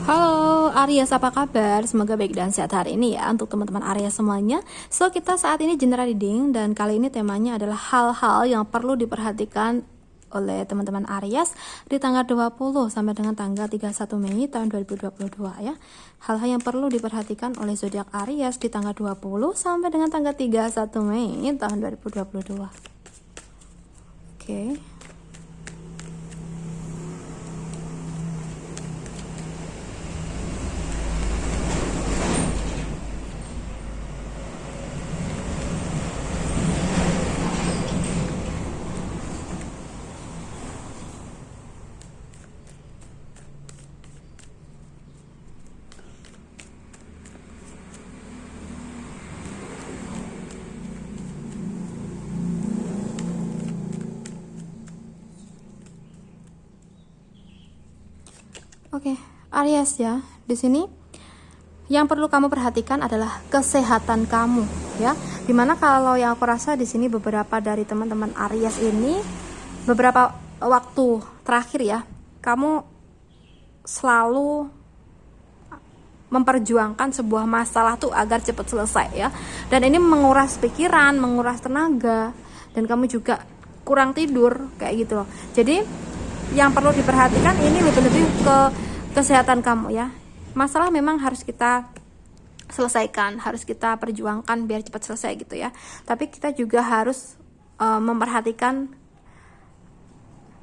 Halo Aries, apa kabar? Semoga baik dan sehat hari ini ya untuk teman-teman Aries semuanya. So, kita saat ini general reading dan kali ini temanya adalah hal-hal yang perlu diperhatikan oleh teman-teman Aries di tanggal 20 sampai dengan tanggal 31 Mei tahun 2022 ya. Hal-hal yang perlu diperhatikan oleh zodiak Aries di tanggal 20 sampai dengan tanggal 31 Mei tahun 2022. Oke. Oke, Aries ya. Di sini yang perlu kamu perhatikan adalah kesehatan kamu ya. Dimana kalau yang aku rasa di sini beberapa dari teman-teman Aries ini beberapa waktu terakhir ya, kamu selalu memperjuangkan sebuah masalah tuh agar cepat selesai ya. Dan ini menguras pikiran, menguras tenaga, dan kamu juga kurang tidur kayak gitu loh. Jadi yang perlu diperhatikan ini lebih-lebih ke kesehatan kamu ya. Masalah memang harus kita selesaikan, harus kita perjuangkan biar cepat selesai gitu ya. Tapi kita juga harus memperhatikan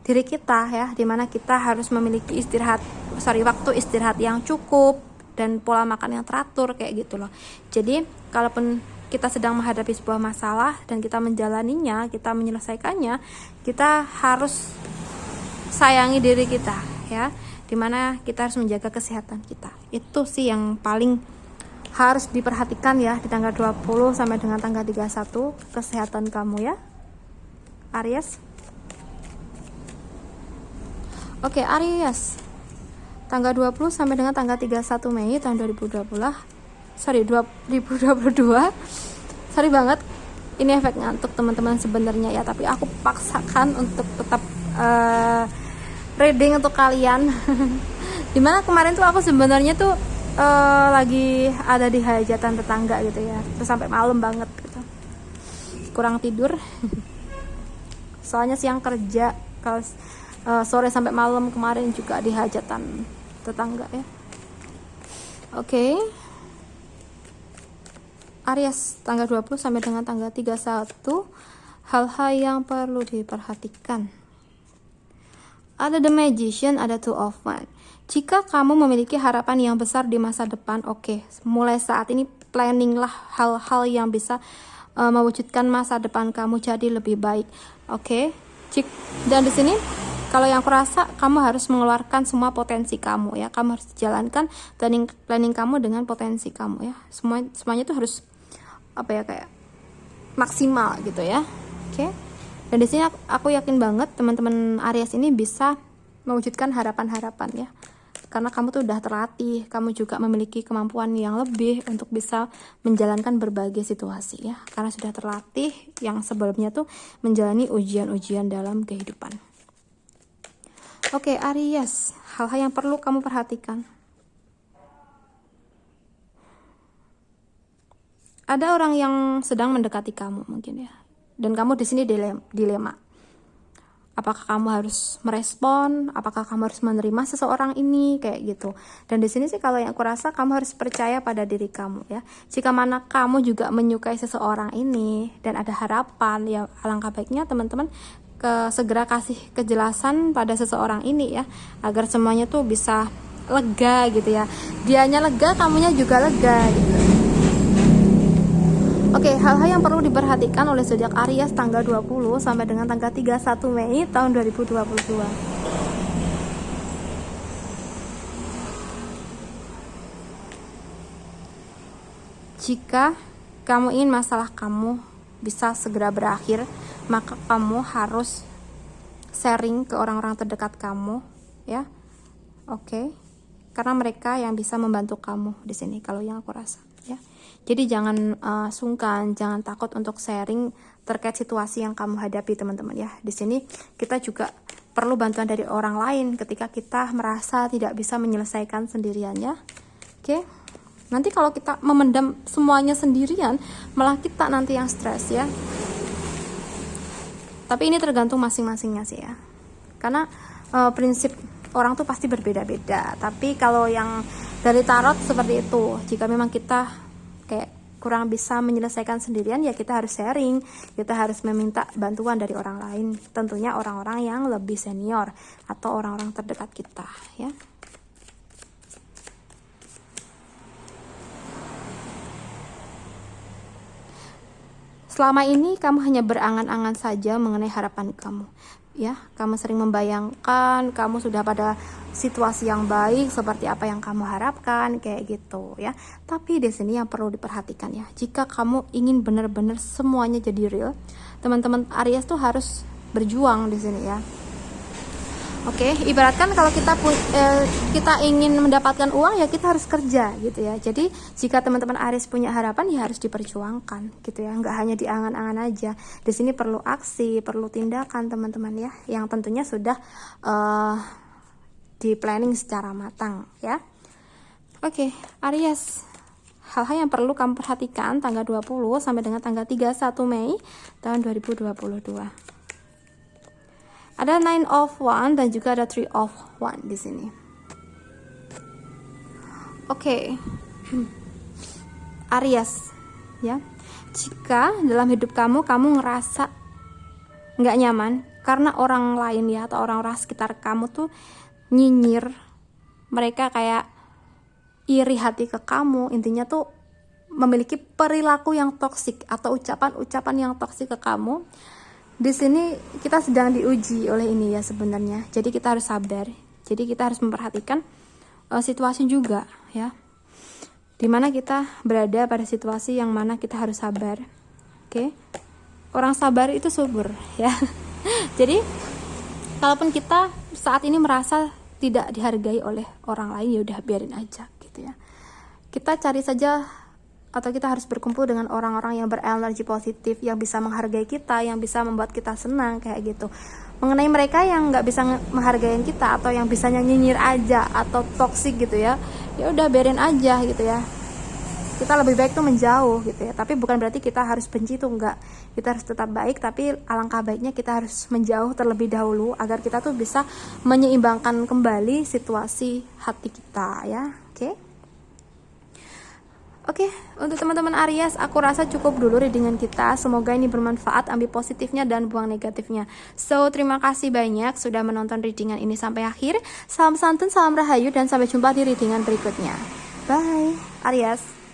diri kita ya, dimana kita harus memiliki waktu istirahat yang cukup dan pola makan yang teratur kayak gitu loh. Jadi kalaupun kita sedang menghadapi sebuah masalah dan kita menjalaninya, kita menyelesaikannya, kita harus sayangi diri kita ya, dimana kita harus menjaga kesehatan kita. Itu sih yang paling harus diperhatikan ya di tanggal 20 sampai dengan tanggal 31, kesehatan kamu ya Aries. Oke Aries, tanggal 20 sampai dengan tanggal 31 Mei tahun 2022. Sorry banget, ini efek ngantuk teman-teman sebenarnya ya, tapi aku paksakan untuk tetap reading untuk kalian. Dimana kemarin tuh aku sebenarnya tuh lagi ada di hajatan tetangga gitu ya, terus sampai malam banget gitu, kurang tidur. Soalnya siang kerja, kalau sore sampai malam kemarin juga di hajatan tetangga ya. Oke. Aries, tanggal 20 sampai dengan tanggal 31, hal-hal yang perlu diperhatikan. Ada The Magician, ada Two of Wands. Jika kamu memiliki harapan yang besar di masa depan, oke, mulai saat ini planninglah hal-hal yang bisa mewujudkan masa depan kamu jadi lebih baik. Oke. Dan di sini kalau yang aku rasa, kamu harus mengeluarkan semua potensi kamu ya. Kamu harus jalankan planning kamu dengan potensi kamu ya. Semuanya itu harus kayak maksimal gitu ya. Oke. Dan di sini aku yakin banget teman-teman Aries ini bisa mewujudkan harapan-harapan ya. Karena kamu tuh udah terlatih, kamu juga memiliki kemampuan yang lebih untuk bisa menjalankan berbagai situasi ya. Karena sudah terlatih yang sebelumnya tuh menjalani ujian-ujian dalam kehidupan. Oke, Aries, hal-hal yang perlu kamu perhatikan. Ada orang yang sedang mendekati kamu mungkin ya. Dan kamu di sini dilema. Apakah kamu harus merespon? Apakah kamu harus menerima seseorang ini kayak gitu? Dan di sini sih kalau yang aku rasa kamu harus percaya pada diri kamu ya. Jika mana kamu juga menyukai seseorang ini dan ada harapan ya, alangkah baiknya teman-teman segera kasih kejelasan pada seseorang ini ya, agar semuanya tuh bisa lega gitu ya. Dianya lega, kamunya juga lega gitu. Oke, hal-hal yang perlu diperhatikan oleh zodiak Aries tanggal 20 sampai dengan tanggal 31 Mei tahun 2022. Jika kamu ingin masalah kamu bisa segera berakhir, maka kamu harus sharing ke orang-orang terdekat kamu ya. Oke. Karena mereka yang bisa membantu kamu di sini kalau yang aku rasa ya. Jadi jangan sungkan, jangan takut untuk sharing terkait situasi yang kamu hadapi teman-teman ya. Di sini kita juga perlu bantuan dari orang lain ketika kita merasa tidak bisa menyelesaikan sendirian ya. Oke. Nanti kalau kita memendam semuanya sendirian, malah kita nanti yang stres ya. Tapi ini tergantung masing-masingnya sih ya. Karena prinsip orang tuh pasti berbeda-beda. Tapi kalau yang dari tarot seperti itu, jika memang kita kayak kurang bisa menyelesaikan sendirian, ya kita harus sharing, kita harus meminta bantuan dari orang lain, tentunya orang-orang yang lebih senior atau orang-orang terdekat kita ya. Selama ini kamu hanya berangan-angan saja mengenai harapan kamu. Ya, kamu sering membayangkan kamu sudah pada situasi yang baik seperti apa yang kamu harapkan, kayak gitu ya. Tapi di sini yang perlu diperhatikan ya, jika kamu ingin benar-benar semuanya jadi real, teman-teman Aries tuh harus berjuang di sini ya. Oke, ibaratkan kalau kita ingin mendapatkan uang ya kita harus kerja gitu ya. Jadi jika teman-teman Aries punya harapan ya harus diperjuangkan gitu ya, nggak hanya diangan-angan aja. Di sini perlu aksi, perlu tindakan teman-teman ya, yang tentunya sudah di planning secara matang ya. Oke, Aries, hal-hal yang perlu kamu perhatikan tanggal 20 sampai dengan tanggal 31 Mei tahun 2022. Ada 9 of Wands dan juga ada 3 of Wands di sini. Oke. Aries, ya. Jika dalam hidup kamu ngerasa nggak nyaman karena orang lain ya atau orang-orang sekitar kamu tuh nyinyir, mereka kayak iri hati ke kamu, intinya tuh memiliki perilaku yang toksik atau ucapan-ucapan yang toksik ke kamu. Di sini kita sedang diuji oleh ini ya sebenarnya. Jadi kita harus sabar. Jadi kita harus memperhatikan situasi juga ya. Dimana kita berada pada situasi yang mana kita harus sabar. Oke. Orang sabar itu subur ya. Jadi kalaupun kita saat ini merasa tidak dihargai oleh orang lain, ya udah biarin aja gitu ya. Kita cari saja atau kita harus berkumpul dengan orang-orang yang berenergi positif, yang bisa menghargai kita, yang bisa membuat kita senang kayak gitu. Mengenai mereka yang nggak bisa menghargai kita atau yang bisanya nyinyir aja atau toksik gitu ya, ya udah biarin aja gitu ya. Kita lebih baik tuh menjauh gitu ya. Tapi bukan berarti kita harus benci tuh, enggak. Kita harus tetap baik, tapi alangkah baiknya kita harus menjauh terlebih dahulu agar kita tuh bisa menyeimbangkan kembali situasi hati kita ya. Oke, untuk teman-teman Aries, aku rasa cukup dulu readingan kita. Semoga ini bermanfaat, ambil positifnya dan buang negatifnya. So, terima kasih banyak sudah menonton readingan ini sampai akhir. Salam santun, salam rahayu, dan sampai jumpa di readingan berikutnya. Bye, Aries.